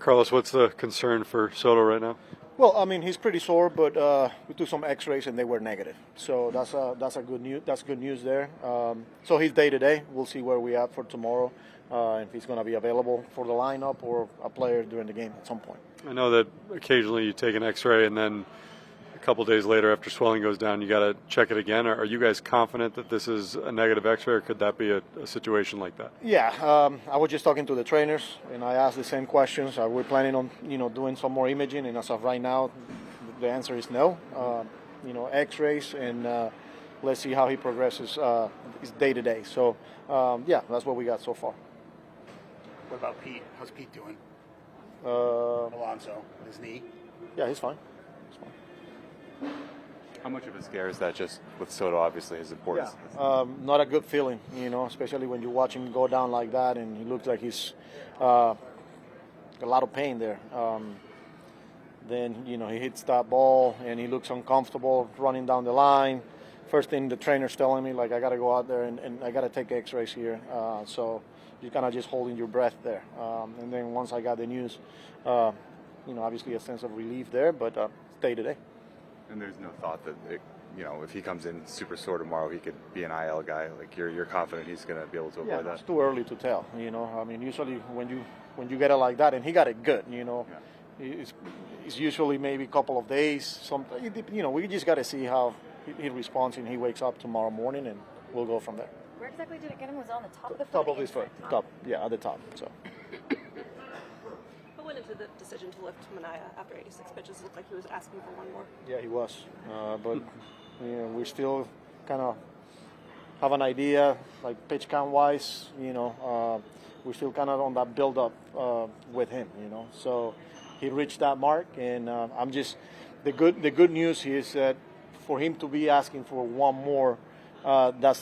Carlos, what's the concern for Soto right now? Well, I mean, he's pretty sore, but we took some X-rays and they were negative. So that's good news. That's good news there. So he's day to day. We'll see where we at for tomorrow, if he's going to be available for the lineup or a player during the game at some point. I know that occasionally you take an X-ray and then a couple days later, after swelling goes down, you got to check it again. Are you guys confident that this is a negative X-ray, or could that be a situation like that? Yeah, I was just talking to the trainers, and I asked the same questions. Are we planning on, doing some more imaging? And as of right now, the answer is no. X-rays, and let's see how he progresses. It's day to day. So, that's what we got so far. What about Pete? How's Pete doing? Alonso, his knee. Yeah, he's fine. How much of a scare is that, just with Soto, obviously, his importance? Yeah, not a good feeling, especially when you watch him go down like that, and he looks like he's a lot of pain there. Then, he hits that ball, and he looks uncomfortable running down the line. First thing the trainer's telling me, I got to go out there and I got to take X-rays here. So you're kind of just holding your breath there. And then once I got the news, obviously a sense of relief there, but day to day. And there's no thought that, if he comes in super sore tomorrow, he could be an IL guy. You're confident he's going to be able to avoid that? Yeah, it's too early to tell. I mean, usually when you get it like that, and he got it good, it's usually maybe a couple of days. Something, we just got to see how he responds and he wakes up tomorrow morning, and we'll go from there. Where exactly did it get him? Was it on the top of the foot? Top of his foot. Top, yeah, at the top. So. What went into the decision to lift Maniah after 86 pitches? It looked like he was asking for one more. Yeah, he was. But we still kind of have an idea, like pitch count wise. We're still kind of on that build up with him. So he reached that mark, and I'm just the good news is that for him to be asking for one more, that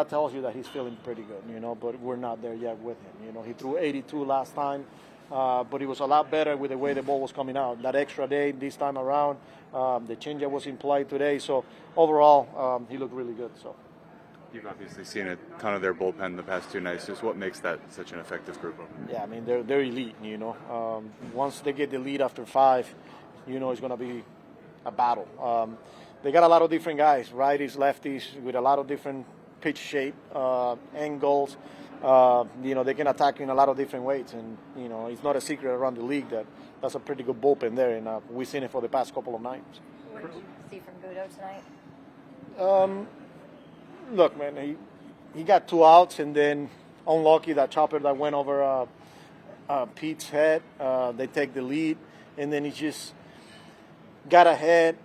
tells you that he's feeling pretty good, But we're not there yet with him. He threw 82 last time, but it was a lot better with the way the ball was coming out. That extra day this time around, the changeup was in play today. So overall, he looked really good. So you've obviously seen a ton of their bullpen the past two nights. Just what makes that such an effective group? Yeah, I mean they're elite. Once they get the lead after 5, it's going to be a battle. They got a lot of different guys, righties, lefties, with a lot of different pitch shape, angles. They can attack in a lot of different ways, and it's not a secret around the league that that's a pretty good bullpen there, and we've seen it for the past couple of nights. What did you see from Budo tonight? Look, man, he got 2 outs, and then unlucky that chopper that went over Pete's head. They take the lead, and then he just got ahead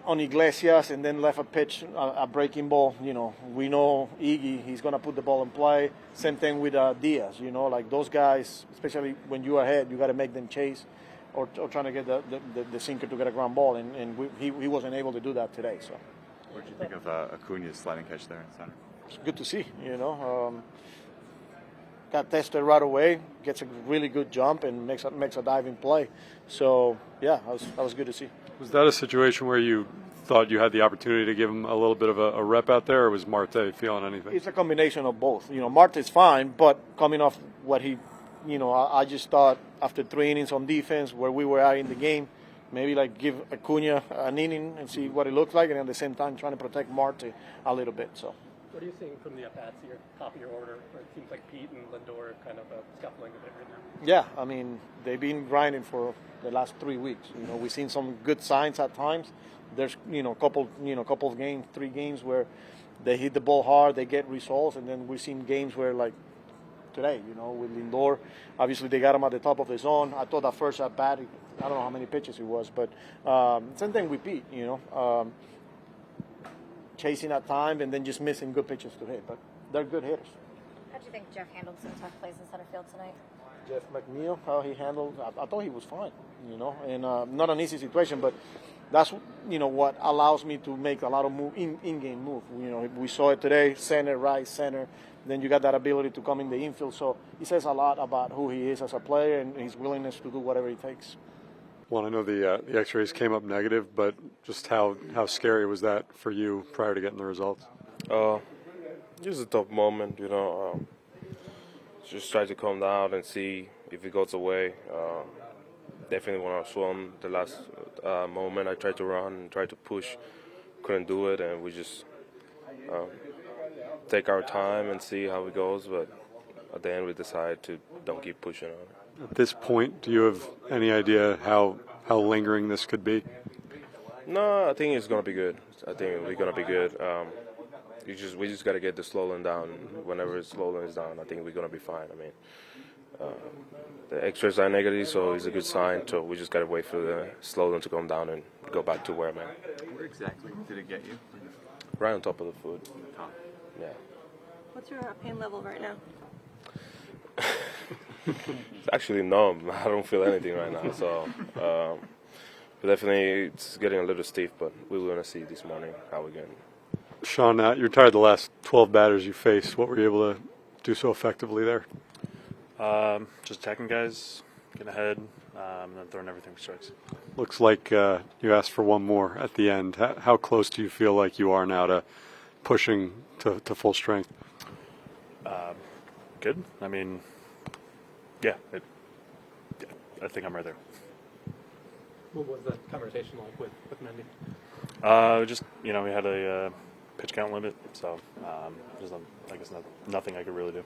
on Iglesias and then left a pitch, a breaking ball. We know Iggy, he's going to put the ball in play. Same thing with Diaz, like those guys, especially when you're ahead, you got to make them chase or trying to get the sinker to get a ground ball, and he wasn't able to do that today. So, what did you think of Acuna's sliding catch there in center? It's good to see, got tested right away, gets a really good jump and makes a diving play. So, yeah, that was good to see. Was that a situation where you thought you had the opportunity to give him a little bit of a rep out there, or was Marte feeling anything? It's a combination of both. Marte's fine, but coming off what he, I just thought after 3 innings on defense where we were at in the game, maybe give Acuna an inning and see what it looks like, and at the same time trying to protect Marte a little bit. So. What are you seeing from the at-bats here, top of your order? It seems like Pete and Lindor are kind of scuffling a bit right now. Yeah, I mean, they've been grinding for the last 3 weeks. We've seen some good signs at times. There's, couple of games, 3 games where they hit the ball hard, they get results, and then we've seen games where, like today, with Lindor, obviously they got him at the top of the zone. I thought that first at-bat, I don't know how many pitches it was, but same thing with Pete, chasing at time and then just missing good pitches to hit. But they're good hitters. How do you think Jeff handled some tough plays in center field tonight? Jeff McNeil, how he handled, I thought he was fine, and not an easy situation, but that's, what allows me to make a lot of in-game move. We saw it today, center, right, center. Then you got that ability to come in the infield. So he says a lot about who he is as a player and his willingness to do whatever it takes. Well, I know the X-rays came up negative, but just how scary was that for you prior to getting the results? Just a tough moment, just try to calm down and see if it goes away, definitely when I was swollen the last moment, I tried to run and tried to push, couldn't do it, and we just take our time and see how it goes. But at the end, we decided to don't keep pushing on it. At this point, do you have any idea how lingering this could be? No, I think it's gonna be good. I think we're gonna be good. We just gotta get the swollen down. Whenever it's swollen is down, I think we're gonna be fine. I mean, the X-rays are negative, so it's a good sign. So we just gotta wait for the swollen to come down and go back to where I'm at. Where exactly did it get you? Right on top of the foot. Yeah. What's your pain level right now? It's actually numb. I don't feel anything right now. So but definitely it's getting a little stiff, but we were gonna see this morning how we're going. Sean, you retired the last 12 batters you faced. What were you able to do so effectively there? Just attacking guys, getting ahead, and then throwing everything for strikes. Looks like you asked for one more at the end. How close do you feel like you are now to pushing to full strength? Good. I mean, yeah, I think I'm right there. What was the conversation like with Mendy? Just, we had a pitch count limit, so there's nothing I could really do.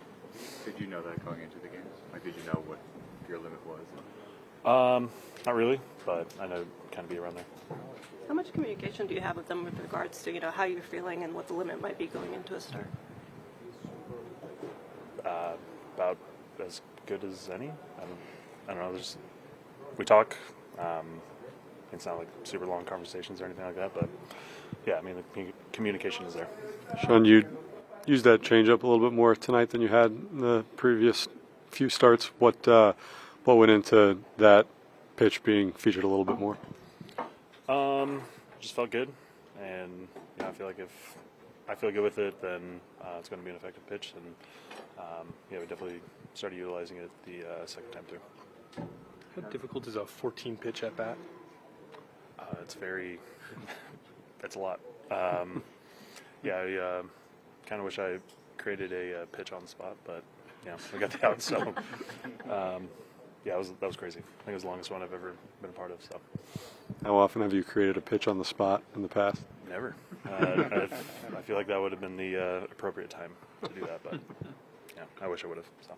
Did you know that going into the game? Like, did you know what your limit was? Not really, but I know kind of be around there. How much communication do you have with them with regards to, how you're feeling and what the limit might be going into a start? About as good as any. I don't know. We talk. It's not like super long conversations or anything like that, but yeah, I mean the communication is there. Sean, you used that changeup a little bit more tonight than you had in the previous few starts. What went into that pitch being featured a little bit more? Just felt good, and I feel like if I feel good with it, then it's going to be an effective pitch, and we definitely started utilizing it the second time through. How difficult is a 14 pitch at bat? It's that's a lot. I kind of wish I created a pitch on the spot, but we got the out. So that was crazy. I think it was the longest one I've ever been a part of. So. How often have you created a pitch on the spot in the past? Never. I feel like that would have been the appropriate time to do that, but I wish I would have. So.